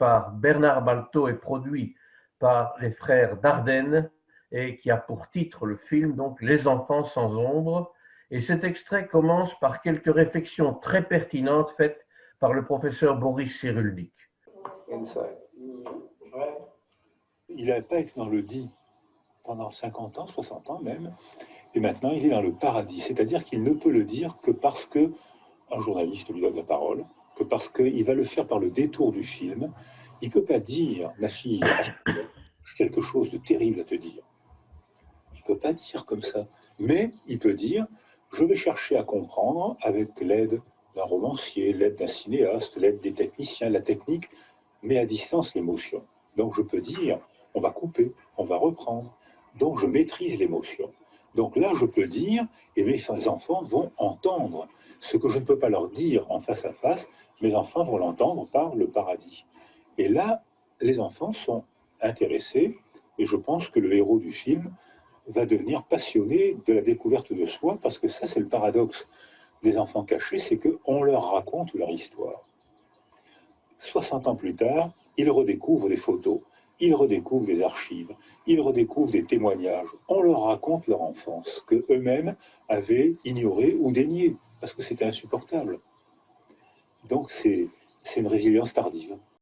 par Bernard Balto et produit par les frères Dardenne et qui a pour titre le film donc Les enfants sans ombre. Et cet extrait commence par quelques réflexions très pertinentes faites par le professeur Boris Cyrulnik. Il n'a pas été dans le dit pendant 50 ans, 60 ans même, et maintenant il est dans le paradis. C'est-à-dire qu'il ne peut le dire que parce que un journaliste lui donne la parole, que parce qu'il va le faire par le détour du film. Il ne peut pas dire, ma fille, j'ai quelque chose de terrible à te dire. Il ne peut pas dire comme ça. Mais il peut dire, je vais chercher à comprendre avec l'aide d'un romancier, l'aide d'un cinéaste, l'aide des techniciens, la technique, met à distance l'émotion. Donc je peux dire, on va couper, on va reprendre. Donc je maîtrise l'émotion. Donc là, je peux dire, et mes enfants vont entendre ce que je ne peux pas leur dire en face à face, mes enfants vont l'entendre par le paradis. Et là, les enfants sont intéressés, et je pense que le héros du film va devenir passionné de la découverte de soi, parce que ça, c'est le paradoxe des enfants cachés, c'est qu'on leur raconte leur histoire. 60 ans plus tard, ils redécouvrent des photos, ils redécouvrent des archives, ils redécouvrent des témoignages. On leur raconte leur enfance, qu'eux-mêmes avaient ignorée ou déniée, parce que c'était insupportable. Donc c'est une résilience tardive.